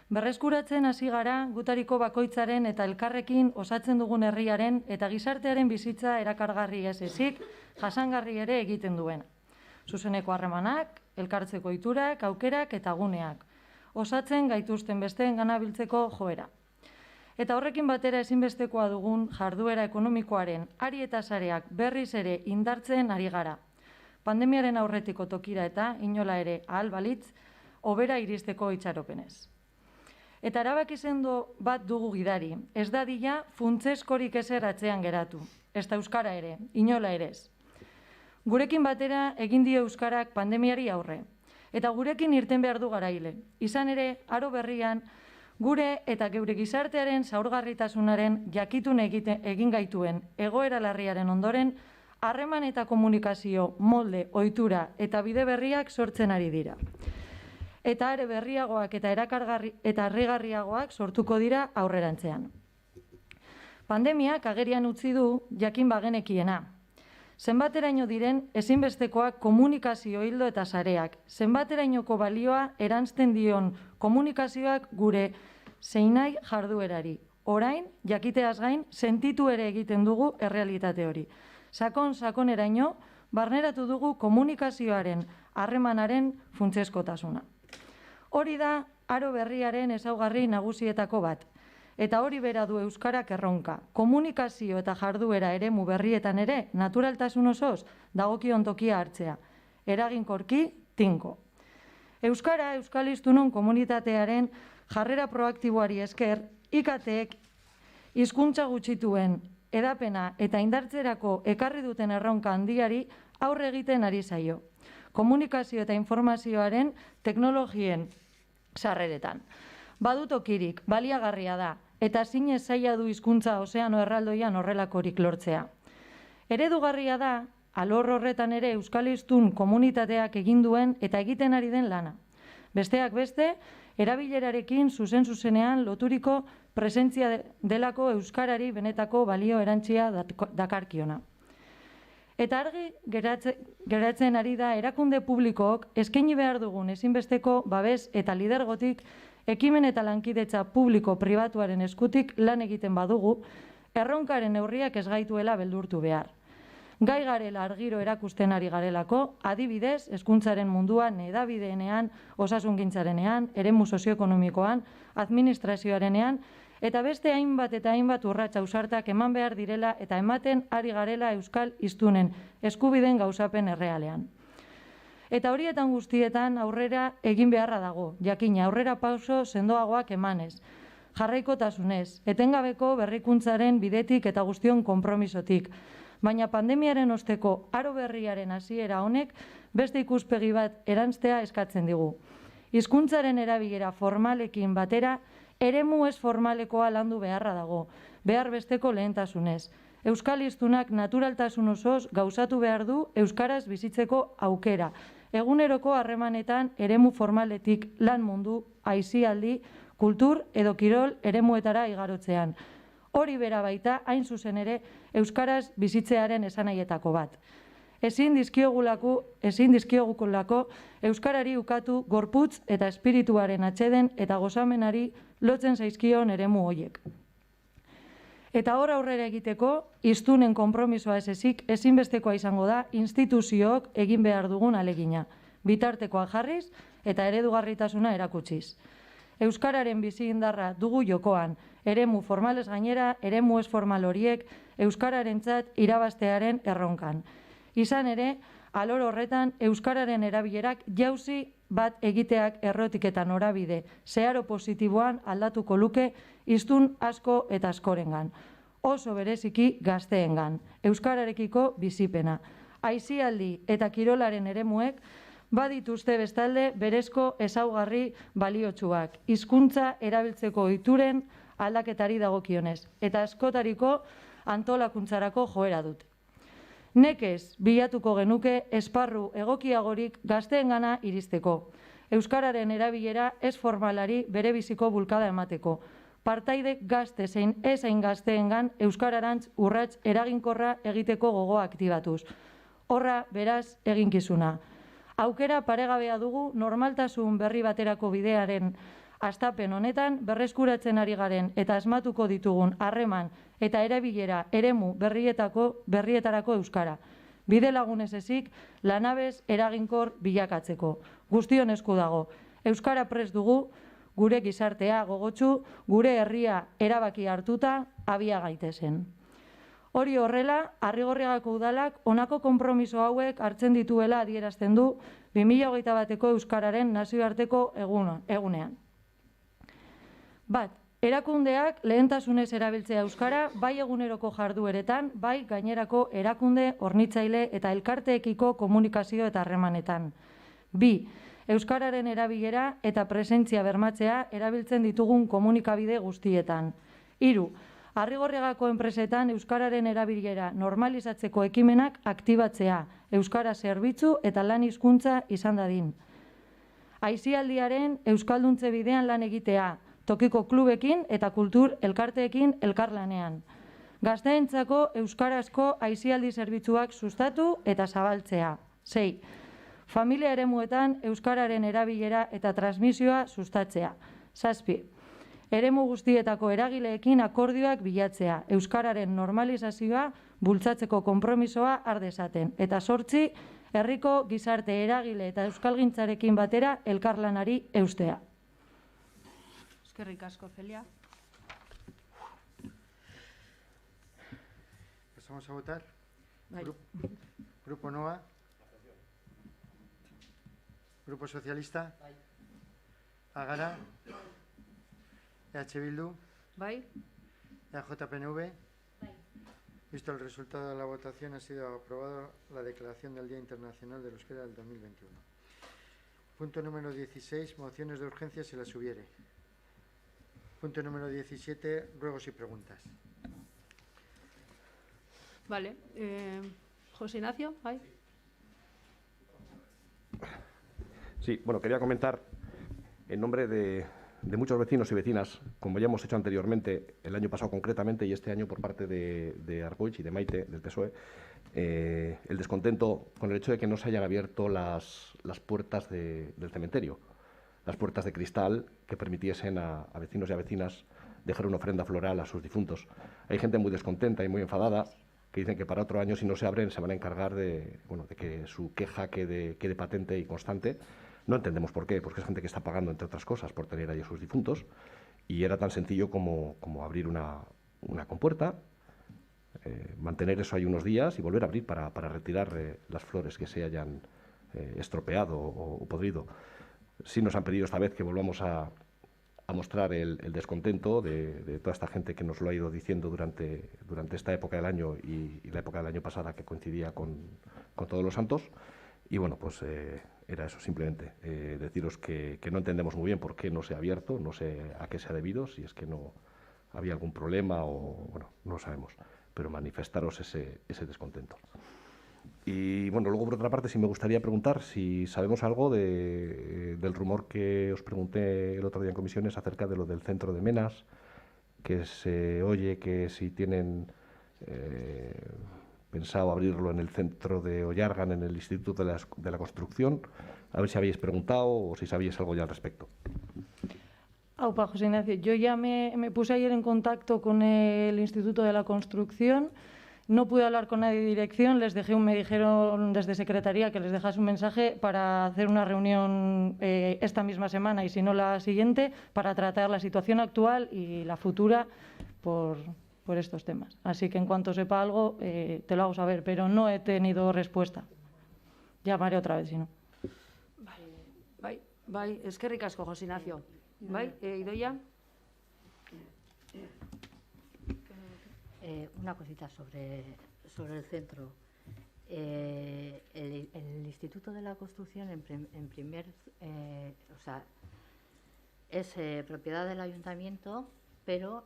Berreskuratzen hasi gara gutariko bakoitzaren eta elkarrekin osatzen dugun herriaren eta gizartearen bizitza erakargarri ez ezik, jasangarri ere egiten duena. Zuzeneko harremanak, elkartzeko ohiturak, aukerak eta guneak. Osatzen gaituzten besteen ganabiltzeko joera. Eta horrekin batera ezinbestekoa dugun jarduera ekonomikoaren ari eta sareak berriz ere indartzen ari gara. Pandemiaren aurretiko tokira eta inola ere ahal balitz, hobera iristeko itxaropenez. Eta erabaki sendo bat dugu gidari, ez dadila funtzeskorik ezer atzean geratu. Ez da euskara ere, inola ere ez. Gurekin batera egin dio euskarak pandemiari aurre. Eta gurekin irten behar du garaile. Izan ere, aro berrian, gure eta geure gizartearen zaurgarritasunaren jakitun egin gaituen egoera larriaren ondoren, harreman eta komunikazio, molde, ohitura eta bide berriak sortzen ari dira. Eta are berriagoak eta harrigarriagoak sortuko dira aurrerantzean. Pandemiak agerian utzi du jakin bagenekiena. Zenbateraino diren ezinbestekoak komunikazio hildo eta sareak. Zenbaterainoko balioa erantzten dion komunikazioak gure zeinai jarduerari. Orain, jakiteaz gain, sentitu ere egiten dugu errealitate hori. Sakoneraino, barneratu dugu komunikazioaren harremanaren funtsezkotasuna. Hori da aro berriaren ezaugarri nagusietako bat. Eta hori bera du euskarak erronka. Komunikazio eta jarduera eremu berrietan ere naturaltasun osoz dagokion tokia hartzea. Eraginkorki, tinko. Euskara, Euskal Hiztunon komunitatearen jarrera proaktiboari esker, IKTek hizkuntza gutxituen edapena eta indartzerako ekarri duten erronka handiari aurre egiten ari zaio. Komunikazio eta informazioaren teknologien sarreretan. Badu tokirik, baliagarria da, eta zinez zaila du hizkuntza ozeano erraldoian horrelakorik lortzea. Eredugarria da, alor horretan ere Euskal Hiztun komunitateak egin duen eta egiten ari den lana. Besteak beste, erabilerarekin zuzenean loturiko presentzia delako euskarari benetako balio erantzia dakarkiona. Eta argi geratzen ari da erakunde publikook eskaini behar dugun ezinbesteko babes eta lidergotik ekimen eta lankidetza publiko-pribatuaren eskutik lan egiten badugu, erronkaren neurriak ez gaituela beldurtu behar. Gai garela argiro erakusten ari garelako, adibidez, hezkuntzaren munduan, hedabideenean, osasungintzarenean, eremu sozioekonomikoan, administrazioarenean, eta beste hainbat eta hainbat urrats ausartak eman behar direla eta ematen ari garela Euskal Hiztunen eskubideen gauzapen errealean. Eta horietan guztietan aurrera egin beharra dago, jakina aurrera pauso sendoagoak emanez, jarraikotasunez, etengabeko berrikuntzaren bidetik eta guztion konpromisotik, baina pandemiaren osteko aro berriaren hasiera honek beste ikuspegi bat erantztea eskatzen digu. Hizkuntzaren erabilera formalekin batera, eremu ez formalekoa landu beharra dago, behar besteko lehentasunez. Euskal Hiztunak naturaltasun osoz gauzatu behar du euskaraz bizitzeko aukera. Eguneroko harremanetan eremu formaletik lan mundu, aisialdi, kultur edo kirol eremuetara igarotzean. Hori bera baita, hain zuzen ere, euskaraz bizitzearen esanaietako bat. Ezin dizkiogulako euskarari ukatu gorputz eta espirituaren atseden eta gozamenari lotzen zaizkion eremu hoiek. Eta hor aurrera egiteko, hiztunen konpromisoa ez ezik ezinbestekoa izango da instituziook egin behar dugun alegina, bitartekoa jarriz eta eredugarritasuna erakutsiz. Euskararen bizi indarra dugu jokoan, eremu formalez gainera, eremu ez formal horiek euskararentzat irabaztearen erronkan. Izan ere, alor horretan euskararen erabilerak jauzi bat egiteak errotik eta norabide, zeharo positiboan aldatuko luke hiztun asko eta askorengan. Oso bereziki gazteengan, euskararekiko bizipena. Aisialdi eta kirolaren eremuek badituzte bestalde berezko ezaugarri baliotsuak, hizkuntza erabiltzeko ohituren aldaketari dagokionez, eta askotariko antolakuntzarako joera dute. Nekez bilatuko genuke esparru egokiagorik gazteengana iristeko. Euskararen erabilera ez formalari bere biziko bulkada emateko. Partaide gazte zein ezain gazteengan euskararantz urrats eraginkorra egiteko gogoa aktibatuz. Horra beraz eginkizuna. Aukera paregabea dugu normaltasun berri baterako bidearen hastapen honetan berreskuratzen ari garen eta asmatuko ditugun harreman eta erabilera eremu berrietarako euskara. Bide lagunez ezik, lanabez eraginkor bilakatzeko. Guztion esku dago. Euskara prest dugu, gure gizartea gogotsu, gure herria erabaki hartuta abia gaitezen. Hori horrela, Arrigorriagako udalak honako konpromiso hauek hartzen dituela adierazten du 2021ko Euskararen nazioarteko egunean. Bat, erakundeak lehentasunez erabiltzea euskara bai eguneroko jardueretan, bai gainerako erakunde, hornitzaile eta elkarteekiko komunikazio eta harremanetan. Bi, euskararen erabilera eta presentzia bermatzea erabiltzen ditugun komunikabide guztietan. Hiru, Arrigorriagako enpresetan euskararen erabilera normalizatzeko ekimenak aktibatzea, euskara zerbitzu eta lan hizkuntza izan dadin. Aisialdiaren euskalduntze bidean lan egitea, tokiko klubekin eta kultur elkarteekin elkarlanean. Gazteentzako euskarazko aisialdi zerbitzuak sustatu eta zabaltzea. 6. Familia eremuetan euskararen erabilera eta transmisioa sustatzea. 7. Eremu guztietako eragileekin akordioak bilatzea, euskararen normalizazioa bultzatzeko konpromisoa har dezaten. Eta 8. Herriko gizarte eragile eta euskalgintzarekin batera elkarlanari eustea. Eskerrik asko, Celia. Pasamos a votar. Bai. Grupo NOA. Grupo Socialista. Agara. EH Bildu. Bai? EAJ-PNV. Visto el resultado de la votación, ha sido aprobada la declaración del Día Internacional del Euskera del 2021. Punto número 16. Mociones de urgencia, si las hubiere. Punto número 17. Ruegos y preguntas. Vale. José Ignacio, bai? Sí, bueno, quería comentar en nombre de muchos vecinos y vecinas, como ya hemos hecho anteriormente, el año pasado concretamente y este año por parte de Argoich y de Maite, del PSOE, el descontento con el hecho de que no se hayan abierto las puertas del cementerio, las puertas de cristal que permitiesen a vecinos y a vecinas dejar una ofrenda floral a sus difuntos. Hay gente muy descontenta y muy enfadada que dicen que para otro año, si no se abren, se van a encargar de que su queja quede patente y constante. No entendemos por qué, porque es gente que está pagando, entre otras cosas, por tener ahí a sus difuntos, y era tan sencillo como abrir una compuerta, mantener eso ahí unos días y volver a abrir para retirar las flores que se hayan estropeado o podrido. Sí nos han pedido esta vez que volvamos a mostrar el descontento de toda esta gente que nos lo ha ido diciendo durante esta época del año y la época del año pasada que coincidía con Todos los Santos. Y bueno, pues era eso simplemente, deciros que no entendemos muy bien por qué no se ha abierto, no sé a qué se ha debido, si es que no había algún problema o, bueno, no lo sabemos, pero manifestaros ese descontento. Y bueno, luego por otra parte sí me gustaría preguntar si sabemos algo del rumor que os pregunté el otro día en comisiones acerca de lo del centro de Menas, que se oye que si tienen pensado abrirlo en el centro de Ollargan, en el Instituto de la Construcción. A ver si habéis preguntado o si sabíais algo ya al respecto. Aupa, José Ignacio, yo ya me puse ayer en contacto con el Instituto de la Construcción. No pude hablar con nadie de dirección, me dijeron desde Secretaría que les dejase un mensaje para hacer una reunión esta misma semana y si no la siguiente, para tratar la situación actual y la futura por estos temas. Así que en cuanto sepa algo, te lo hago saber, pero no he tenido respuesta. Llamaré otra vez, si no. Bai, eskerrik asko, José Ignacio. Bai, Idoia? Una cosita sobre el centro. El Instituto de la Construcción, es propiedad del Ayuntamiento, pero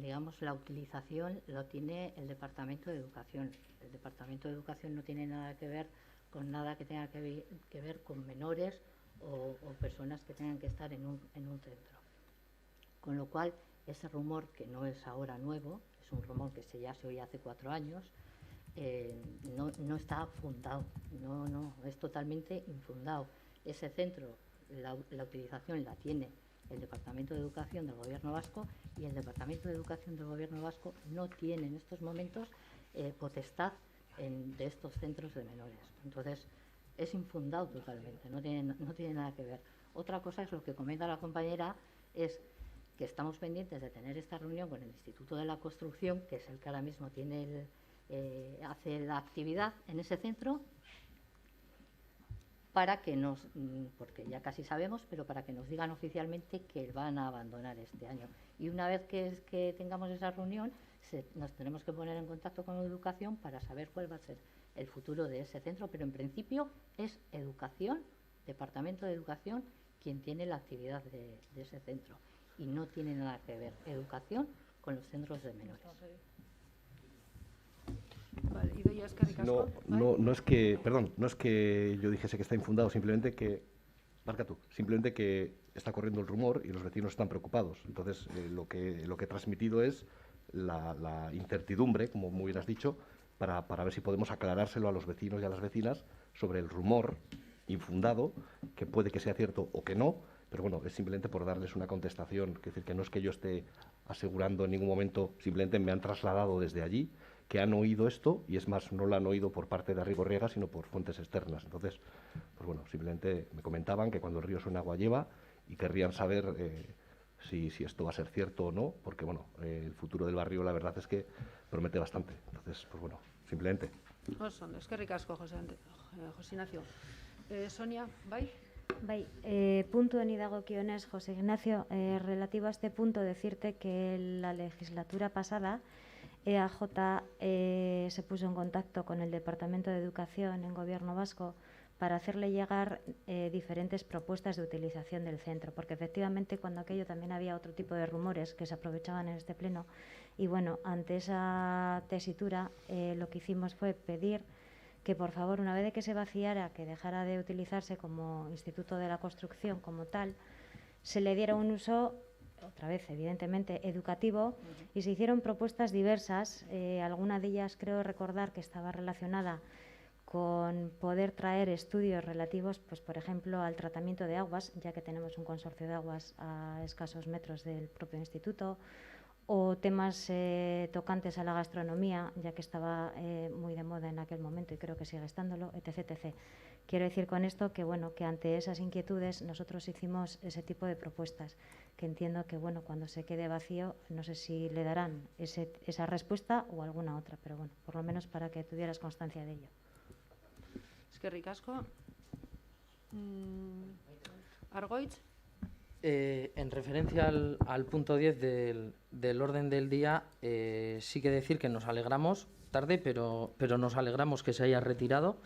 digamos, la utilización lo tiene el Departamento de Educación. El Departamento de Educación no tiene nada que ver con nada que tenga que ver con menores o personas que tengan que estar en un centro. Con lo cual, ese rumor, que no es ahora nuevo, es un rumor que ya se oía hace 4 años, no está fundado, no, es totalmente infundado. Ese centro, la utilización la tiene el Departamento de Educación del Gobierno Vasco y el Departamento de Educación del Gobierno Vasco no tiene en estos momentos potestad de estos centros de menores. Entonces, es infundado totalmente, no tiene nada que ver. Otra cosa es lo que comenta la compañera, es que estamos pendientes de tener esta reunión con el Instituto de la Construcción, que es el que ahora mismo hace la actividad en ese centro, para que porque ya casi sabemos, pero para que nos digan oficialmente que van a abandonar este año. Y una vez que tengamos esa reunión, nos tenemos que poner en contacto con Educación para saber cuál va a ser el futuro de ese centro, pero en principio es Educación, Departamento de Educación, quien tiene la actividad de ese centro. Y no tiene nada que ver Educación con los centros de menores. Vale, Idoia, eskerrik asko. No es que yo dijese que está infundado, simplemente que está corriendo el rumor y los vecinos están preocupados. Entonces, lo que he transmitido es la incertidumbre, como muy bien has dicho, para ver si podemos aclarárselo a los vecinos y a las vecinas sobre el rumor infundado, que puede que sea cierto o que no, pero bueno, es simplemente por darles una contestación, es decir, que no es que yo esté asegurando en ningún momento, simplemente me han trasladado desde allí que han oído esto, y es más, no lo han oído por parte de Arrigorriaga, sino por fuentes externas. Entonces, pues bueno, simplemente me comentaban que cuando el río suena agua lleva y querrían saber si esto va a ser cierto o no, porque bueno, el futuro del barrio la verdad es que promete bastante. Entonces, pues bueno, simplemente. Oso, eskerrik asko, José Ignacio. Sonia, bai? Bai, puntu honi dagokionez, José Ignacio, relativo a este punto, decirte que la legislatura pasada EAJ se puso en contacto con el Departamento de Educación en Gobierno Vasco para hacerle llegar diferentes propuestas de utilización del centro, porque efectivamente cuando aquello también había otro tipo de rumores que se aprovechaban en este pleno y bueno, ante esa tesitura lo que hicimos fue pedir que por favor, una vez de que se vaciara, que dejara de utilizarse como Instituto de la Construcción como tal, se le diera un uso, otra vez evidentemente educativo, y se hicieron propuestas diversas, alguna de ellas creo recordar que estaba relacionada con poder traer estudios relativos, pues por ejemplo, al tratamiento de aguas, ya que tenemos un consorcio de aguas a escasos metros del propio instituto, o temas tocantes a la gastronomía, ya que estaba muy de moda en aquel momento y creo que sigue estándolo, etc, etc. Quiero decir con esto que, bueno, que ante esas inquietudes nosotros hicimos ese tipo de propuestas, que entiendo que, bueno, cuando se quede vacío, no sé si le darán esa respuesta o alguna otra, pero bueno, por lo menos para que tuvieras constancia de ello. Eskerrik asko. Argoitz? En referencia al punto 10 del orden del día, sí que decir que nos alegramos, tarde, pero nos alegramos que se haya retirado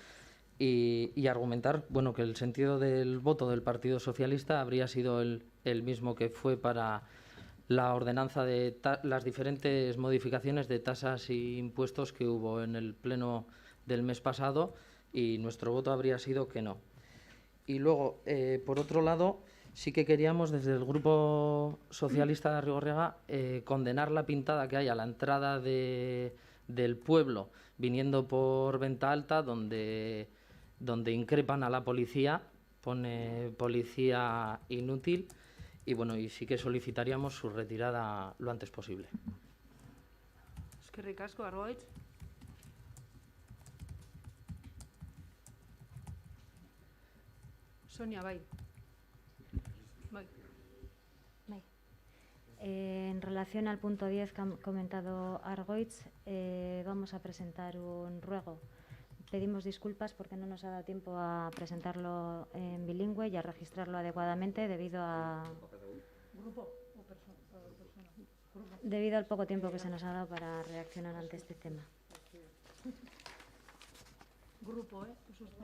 y argumentar bueno, que el sentido del voto del Partido Socialista habría sido el mismo que fue para la ordenanza de las diferentes modificaciones de tasas e impuestos que hubo en el pleno del mes pasado y nuestro voto habría sido que no. Y luego, por otro lado, sí que queríamos desde el Grupo Socialista de Arrigorriaga condenar la pintada que hay a la entrada del pueblo viniendo por Venta Alta, donde increpan a la policía, pone policía inútil y bueno, y sí que solicitaríamos su retirada lo antes posible. Eskerrik asko, Argoitz. Sonia, bai. Bai. En relación al punto 10 que ha comentado Argoitz, vamos a presentar un ruego. Pedimos disculpas porque no nos ha dado tiempo a presentarlo en bilingüe y a registrarlo adecuadamente debido al poco tiempo que se nos ha dado para reaccionar ante este tema. Grupo,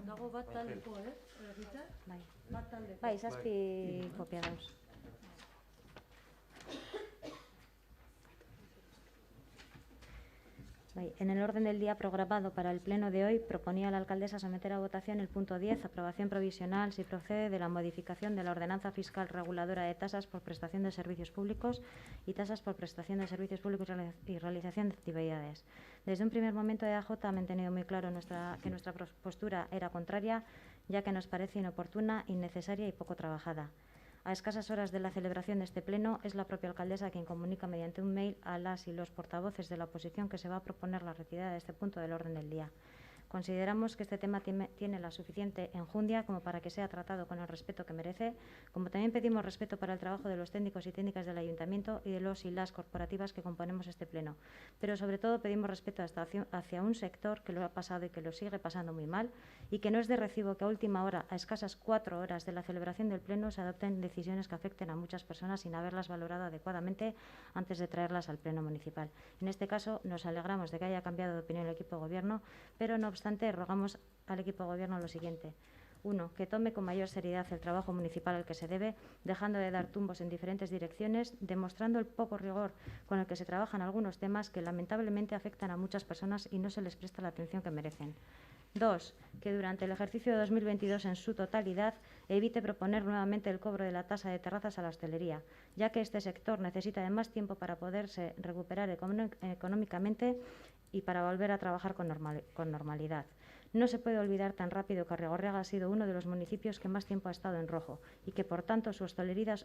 dago bat taldeko, Bai, zazpi kopiados. En el orden del día programado para el pleno de hoy, proponía la alcaldesa someter a votación el punto 10, aprobación provisional, si procede, de la modificación de la ordenanza fiscal reguladora de tasas por prestación de servicios públicos y tasas por prestación de servicios públicos y realización de actividades. Desde un primer momento, EAJ ha mantenido muy claro que nuestra postura era contraria, ya que nos parece inoportuna, innecesaria y poco trabajada. A escasas horas de la celebración de este pleno, es la propia alcaldesa quien comunica mediante un mail a las y los portavoces de la oposición que se va a proponer la retirada de este punto del orden del día. Consideramos que este tema tiene la suficiente enjundia como para que sea tratado con el respeto que merece, como también pedimos respeto para el trabajo de los técnicos y técnicas del Ayuntamiento y de los y las corporativas que componemos este pleno. Pero sobre todo pedimos respeto hacia un sector que lo ha pasado y que lo sigue pasando muy mal y que no es de recibo que a última hora, a escasas 4 horas de la celebración del pleno, se adopten decisiones que afecten a muchas personas sin haberlas valorado adecuadamente antes de traerlas al pleno municipal. En este caso, nos alegramos de que haya cambiado de opinión el equipo de gobierno, pero no obstante, rogamos al equipo de gobierno lo siguiente. 1. Que tome con mayor seriedad el trabajo municipal al que se debe, dejando de dar tumbos en diferentes direcciones, demostrando el poco rigor con el que se trabajan algunos temas que lamentablemente afectan a muchas personas y no se les presta la atención que merecen. 2. Que durante el ejercicio de 2022 en su totalidad evite proponer nuevamente el cobro de la tasa de terrazas a la hostelería, ya que este sector necesita de más tiempo para poderse recuperar económicamente y para volver a trabajar con normalidad. No se puede olvidar tan rápido que Arrigorriaga ha sido uno de los municipios que más tiempo ha estado en rojo y que, por tanto, su hostelería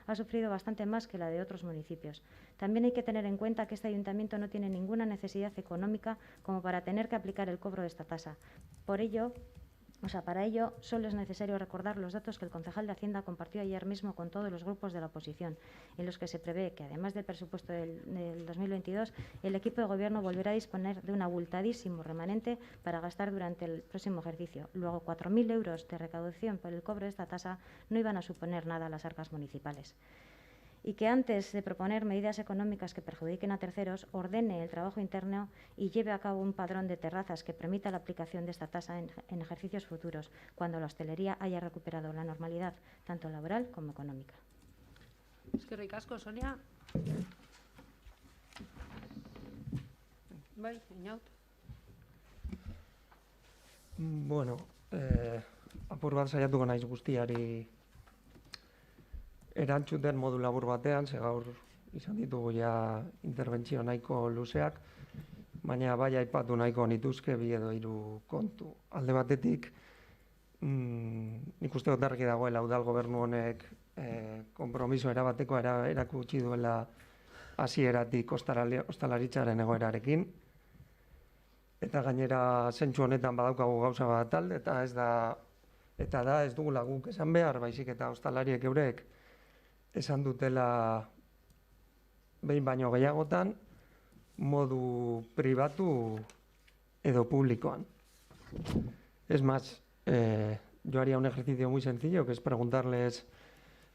ha sufrido bastante más que la de otros municipios. También hay que tener en cuenta que este ayuntamiento no tiene ninguna necesidad económica como para tener que aplicar el cobro de esta tasa. Por ello, Para ello, solo es necesario recordar los datos que el concejal de Hacienda compartió ayer mismo con todos los grupos de la oposición, en los que se prevé que, además del presupuesto del 2022, el equipo de Gobierno volverá a disponer de un abultadísimo remanente para gastar durante el próximo ejercicio. Luego, 4.000 euros de recaudación por el cobro de esta tasa no iban a suponer nada a las arcas municipales. Y que antes de proponer medidas económicas que perjudiquen a terceros, ordene el trabajo interno y lleve a cabo un padrón de terrazas que permita la aplicación de esta tasa en ejercicios futuros, cuando la hostelería haya recuperado la normalidad, tanto laboral como económica. Eskerrik asko, Sonia. Bai, Inaut. Bueno, apur bat saiatuko naiz guztiari erantzuten modu labur batean, ze gaur izan ditugu ja interbentzio nahiko luzeak, baina bai aipatu nahiko nituzke bi edo hiru kontu. Alde batetik, nik uste dut argi dagoela udal gobernu honek konpromiso erabateko erakutsi duela hasieratik ostalaritzaren egoerarekin, eta gainera zentzu honetan badaukagu gauza bat alde, eta da ez dugula guk esan behar, baizik eta ostalariek eurek esan dutela behin baino gehiagotan modu pribatu edo publikoan. Es más, yo haría un ejercicio muy sencillo, que es preguntarles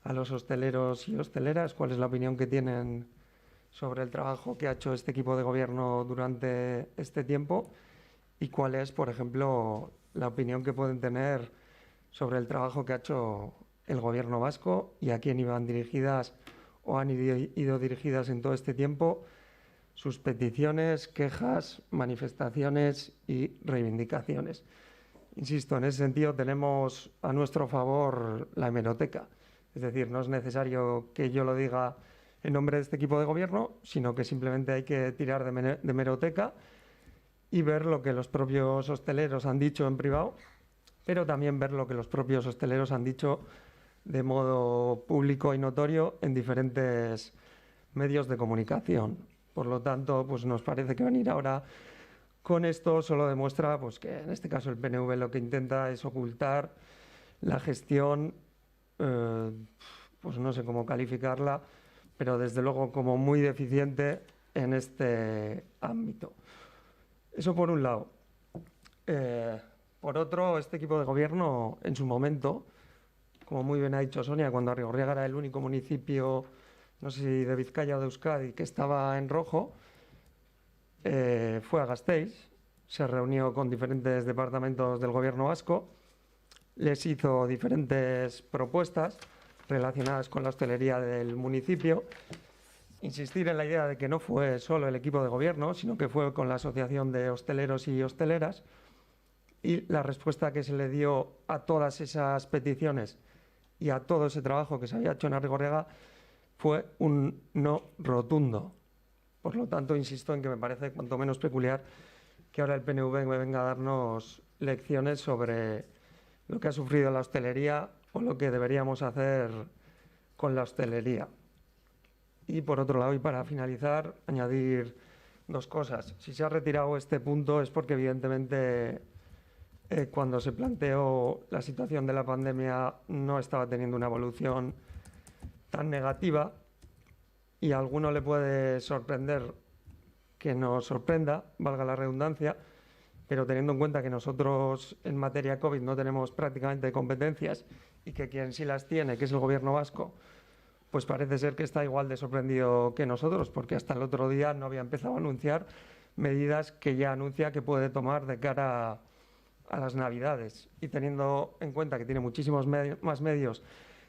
a los hosteleros y hosteleras cuál es la opinión que tienen sobre el trabajo que ha hecho este equipo de gobierno durante este tiempo y cuál es, por ejemplo, la opinión que pueden tener sobre el trabajo que ha hecho el gobierno vasco y a quién iban dirigidas o han ido dirigidas en todo este tiempo sus peticiones, quejas, manifestaciones y reivindicaciones. Insisto, en ese sentido tenemos a nuestro favor la hemeroteca. Es decir, no es necesario que yo lo diga en nombre de este equipo de gobierno, sino que simplemente hay que tirar de hemeroteca y ver lo que los propios hosteleros han dicho en privado, pero también ver lo que los propios hosteleros han dicho de modo público y notorio en diferentes medios de comunicación. Por lo tanto, pues nos parece que venir ahora con esto solo demuestra pues, que en este caso el PNV lo que intenta es ocultar la gestión, pues no sé cómo calificarla, pero desde luego como muy deficiente en este ámbito. Eso por un lado. Por otro, este equipo de gobierno en su momento, como muy bien ha dicho Sonia, cuando Arrigorriaga era el único municipio, no sé si de Vizcaya o de Euskadi, que estaba en rojo, fue a Gasteiz, se reunió con diferentes departamentos del gobierno vasco, les hizo diferentes propuestas relacionadas con la hostelería del municipio, insistir en la idea de que no fue solo el equipo de gobierno, sino que fue con la Asociación de Hosteleros y Hosteleras, y la respuesta que se le dio a todas esas peticiones y a todo ese trabajo que se había hecho en Arrigorriaga fue un no rotundo. Por lo tanto, insisto en que me parece cuanto menos peculiar que ahora el PNV me venga a darnos lecciones sobre lo que ha sufrido la hostelería o lo que deberíamos hacer con la hostelería. Y por otro lado, y para finalizar, añadir dos cosas. Si se ha retirado este punto es porque evidentemente cuando se planteó la situación de la pandemia no estaba teniendo una evolución tan negativa y a alguno le puede sorprender que nos sorprenda, valga la redundancia, pero teniendo en cuenta que nosotros en materia COVID no tenemos prácticamente competencias y que quien sí las tiene, que es el gobierno vasco, pues parece ser que está igual de sorprendido que nosotros, porque hasta el otro día no había empezado a anunciar medidas que ya anuncia que puede tomar de cara a las Navidades. Y teniendo en cuenta que tiene muchísimos más medios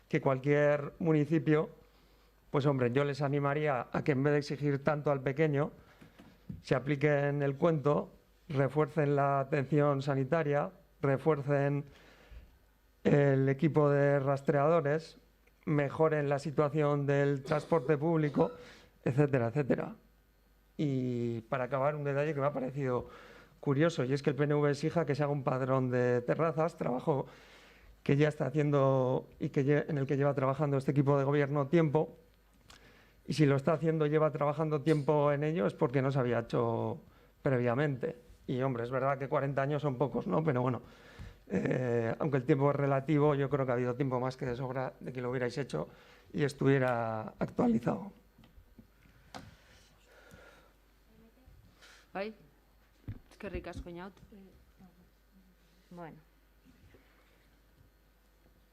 que cualquier municipio, pues hombre, yo les animaría a que en vez de exigir tanto al pequeño, se apliquen el cuento, refuercen la atención sanitaria, refuercen el equipo de rastreadores, mejoren la situación del transporte público, etcétera, etcétera. Y para acabar, un detalle que me ha parecido curioso, y es que el PNV exija que se haga un padrón de terrazas, trabajo que ya está haciendo y en el que lleva trabajando este equipo de gobierno tiempo, y si lo está haciendo, lleva trabajando tiempo en ello, es porque no se había hecho previamente. Y hombre, es verdad que 40 años son pocos, ¿no? Pero bueno, Aunque el tiempo es relativo, yo creo que ha habido tiempo más que de sobra de que lo hubierais hecho y estuviera actualizado. Bai? Eskerrik asko, Inaut. Bueno.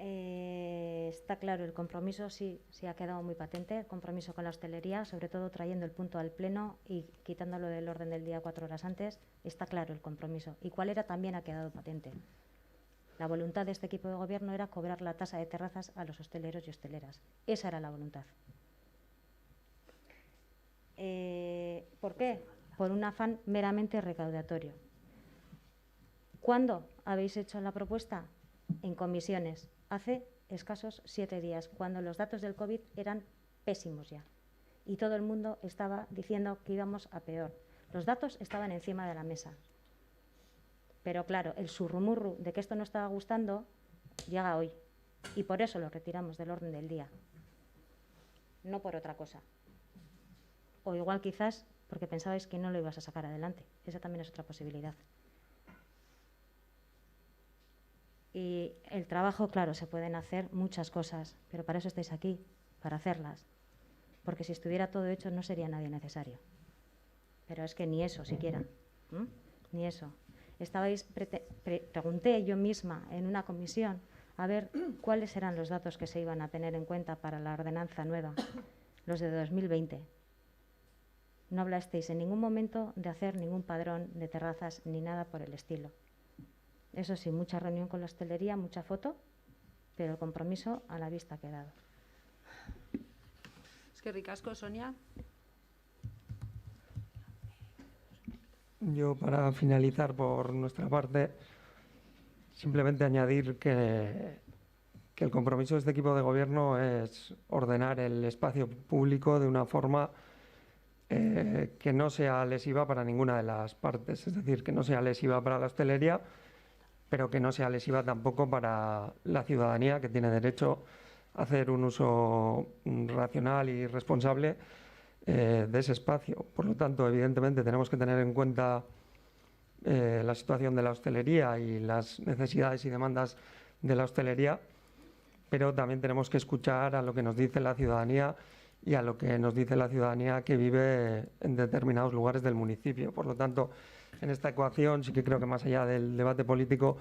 Está claro, el compromiso sí ha quedado muy patente, el compromiso con la hostelería, sobre todo trayendo el punto al pleno y quitándolo del orden del día 4 horas antes, está claro el compromiso. ¿Y cuál era? También ha quedado patente. La voluntad de este equipo de gobierno era cobrar la tasa de terrazas a los hosteleros y hosteleras. Esa era la voluntad. ¿Por qué? Por un afán meramente recaudatorio. ¿Cuándo habéis hecho la propuesta? En comisiones, hace escasos 7 días, cuando los datos del COVID eran pésimos ya. Y todo el mundo estaba diciendo que íbamos a peor. Los datos estaban encima de la mesa. Pero claro, el surrumurru de que esto no estaba gustando llega hoy. Y por eso lo retiramos del orden del día. No por otra cosa. O igual quizás porque pensabais que no lo ibas a sacar adelante. Esa también es otra posibilidad. Y el trabajo, claro, se pueden hacer muchas cosas, pero para eso estáis aquí, para hacerlas. Porque si estuviera todo hecho no sería nadie necesario. Pero es que ni eso siquiera, ni eso. Pregunté yo misma en una comisión a ver cuáles eran los datos que se iban a tener en cuenta para la ordenanza nueva, los de 2020. No hablasteis en ningún momento de hacer ningún padrón de terrazas ni nada por el estilo. Eso sí, mucha reunión con la hostelería, mucha foto, pero el compromiso a la vista ha quedado. Eskerrik asko, Sonia. Yo, para finalizar por nuestra parte, simplemente añadir que el compromiso de este equipo de gobierno es ordenar el espacio público de una forma que no sea lesiva para ninguna de las partes, es decir, que no sea lesiva para la hostelería, pero que no sea lesiva tampoco para la ciudadanía, que tiene derecho a hacer un uso racional y responsable de ese espacio. Por lo tanto, evidentemente, tenemos que tener en cuenta la situación de la hostelería y las necesidades y demandas de la hostelería, pero también tenemos que escuchar a lo que nos dice la ciudadanía y a lo que nos dice la ciudadanía que vive en determinados lugares del municipio. Por lo tanto, en esta ecuación sí que creo que, más allá del debate político,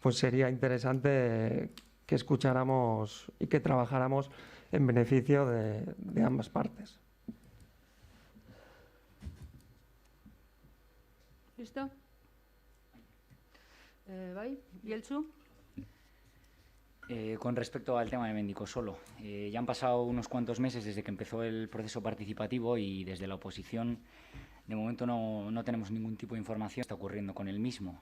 pues sería interesante que escucháramos y que trabajáramos en beneficio de ambas partes. ¿Listo? Bai, Bieltsu. Con respecto al tema de Mendicosolo, ya han pasado unos cuantos meses desde que empezó el proceso participativo y desde la oposición de momento no tenemos ningún tipo de información de qué está ocurriendo con el mismo.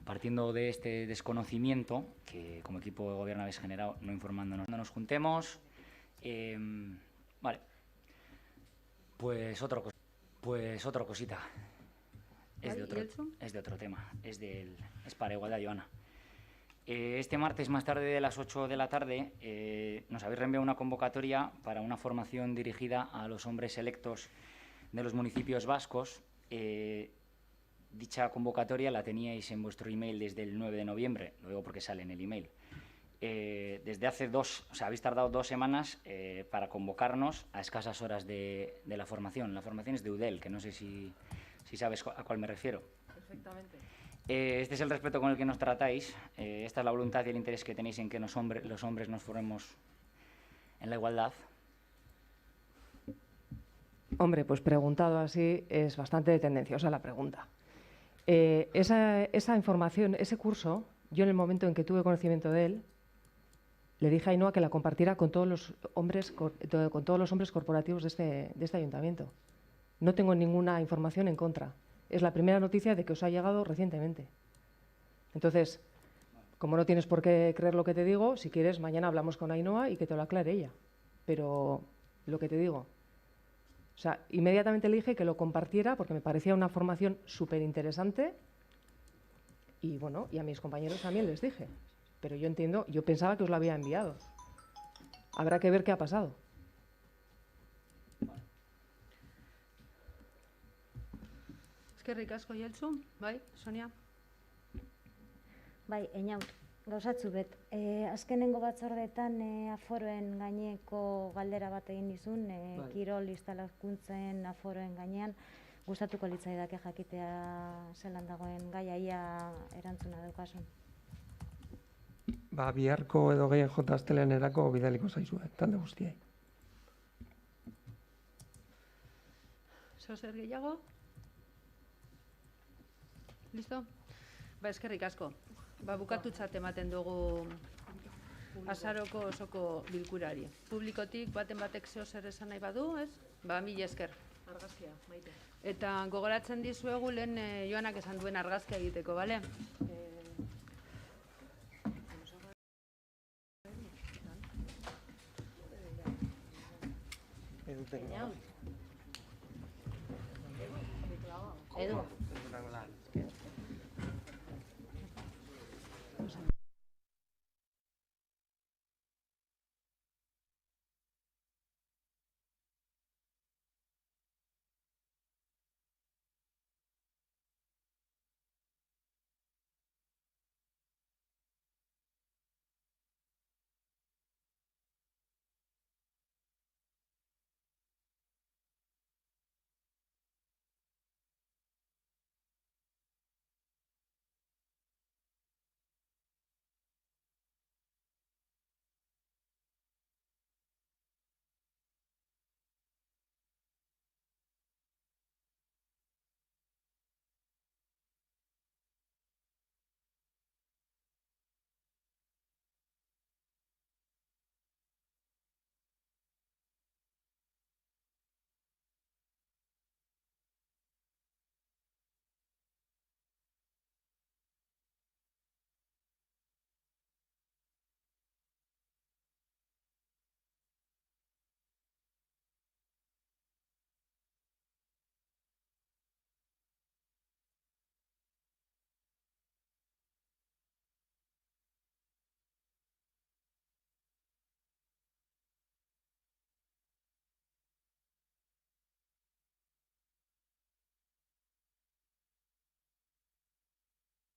Partiendo de este desconocimiento que como equipo de gobierno habéis generado, no informándonos, cuando nos juntemos, vale, pues otra cosita. Es de otro tema, es para igualdad, Joana. Este martes, más tarde de las 8 de la tarde, nos habéis reenviado una convocatoria para una formación dirigida a los hombres electos de los municipios vascos. Dicha convocatoria la teníais en vuestro email desde el 9 de noviembre, lo digo porque sale en el email. Desde hace habéis tardado 2 semanas para convocarnos a escasas horas de la formación. La formación es de UDEL, que no sé si sabes a cuál me refiero. Perfectamente. Este es el respeto con el que nos tratáis. Esta es la voluntad y el interés que tenéis en que los hombres nos formemos en la igualdad. Hombre, pues preguntado así es bastante tendenciosa la pregunta. Esa información, ese curso, yo en el momento en que tuve conocimiento de él, le dije a Ainhoa que la compartiera con todos los hombres corporativos de este ayuntamiento. No tengo ninguna información en contra. Es la primera noticia de que os ha llegado recientemente. Entonces, como no tienes por qué creer lo que te digo, si quieres, mañana hablamos con Ainhoa y que te lo aclare ella. Pero lo que te digo, o sea, inmediatamente le dije que lo compartiera porque me parecía una formación súper interesante y, bueno, y a mis compañeros también les dije. Pero yo pensaba que os lo había enviado. Habrá que ver qué ha pasado. Eskerrik asko, Bieltsu. Bai, Sonia. Bai, Einaut, gauzatzu bet. Azkenengo batzordetan aforoen gaineko galdera bat egin dizun, kirol instalakuntzen aforoen gainean, gustatuko litzaidake jakitea zelan dagoen gaia, ia erantzuna daukasun. Biharko edo gehien jota astelehenerako bidaliko zaizue, talde guztiei. Zer gehiago? Listo? Eskerrik asko. Bukatutzat ematen dugu azaroko osoko bilkurari. Publikotik baten batek zeo zer esan nahi badu, ez? Mila esker. Argazkia, Maite. Eta gogoratzen dizuegu lehen Joanak esan duen argazkia egiteko, bale? Edu.